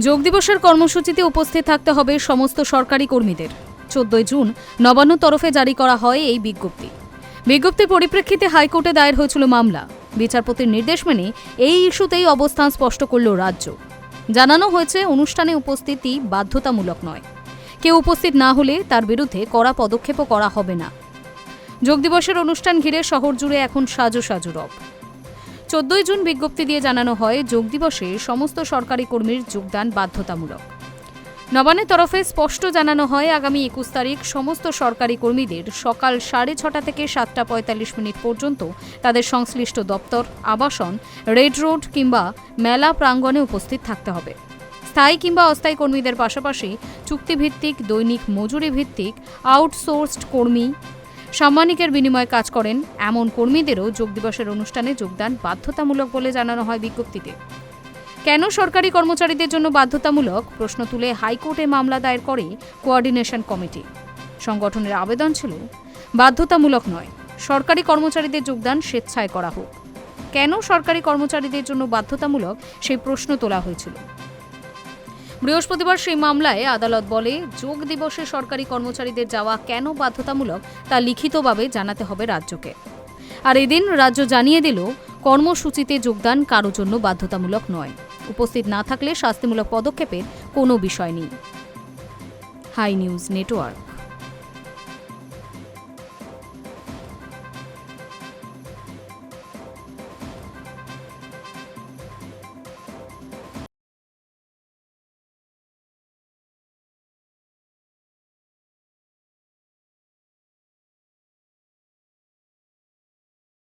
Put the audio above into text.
যোগ দিবসের কর্মসূচিতে উপস্থিত থাকতে হবে সমস্ত সরকারি কর্মীদের। 14 জুন নবান্ন তরফে জারি করা হয় এই বিজ্ঞপ্তির পরিপ্রেক্ষিতে হাইকোর্টে দায়ের হয়েছিল মামলা। বিচারপতির নির্দেশ মেনে এই ইস্যুতেই অবস্থান স্পষ্ট করল রাজ্য। জানানো হয়েছে অনুষ্ঠানে উপস্থিতি বাধ্যতামূলক নয়। কেউ উপস্থিত না হলে তার বিরুদ্ধে কড়া পদক্ষেপও করা হবে না। যোগ দিবসের অনুষ্ঠান ঘিরে শহর জুড়ে এখন সাজো রব। 14 জুন বিজ্ঞপ্তি দিয়ে জানানো হয় যোগ দিবসে সমস্ত সরকারি কর্মীর যোগদান বাধ্যতামূলক। নবান্নের তরফে স্পষ্ট জানানো হয় আগামী 21 তারিখ সমস্ত সরকারি কর্মীদের সকাল 6:30 থেকে 7:45 পর্যন্ত তাদের সংশ্লিষ্ট দপ্তর, আবাসন, রেড রোড কিংবা মেলা প্রাঙ্গণে উপস্থিত থাকতে হবে। স্থায়ী কিংবা অস্থায়ী কর্মীদের পাশাপাশি চুক্তিভিত্তিক, দৈনিক মজুরি ভিত্তিক, আউটসোর্সড কর্মী, সাম্মানিকের বিনিময়ে কাজ করেন এমন কর্মীদেরও যোগ দিবসের অনুষ্ঠানে যোগদান বাধ্যতামূলক বলে জানানো হয় বিজ্ঞপ্তিতে। কেন সরকারি কর্মচারীদের জন্য বাধ্যতামূলক প্রশ্ন তুলে হাইকোর্টে মামলা দায়ের করে কোঅর্ডিনেশন কমিটি। সংগঠনের আবেদন ছিল বাধ্যতামূলক নয়, সরকারি কর্মচারীদের যোগদান স্বেচ্ছায় করা হোক। কেন সরকারি কর্মচারীদের জন্য বাধ্যতামূলক সেই প্রশ্ন তোলা হয়েছিল। বৃহস্পতিবার সেই মামলায় আদালত বলে যোগ দিবসে সরকারি কর্মচারীদের যাওয়া কেন বাধ্যতামূলক তা লিখিতভাবে জানাতে হবে রাজ্যকে। আর এদিন রাজ্য জানিয়ে দিল কর্মসূচিতে যোগদান কারো জন্য বাধ্যতামূলক নয়। উপস্থিত না থাকলে শাস্তিমূলক পদক্ষেপের কোনো বিষয় নেই। Hi News network.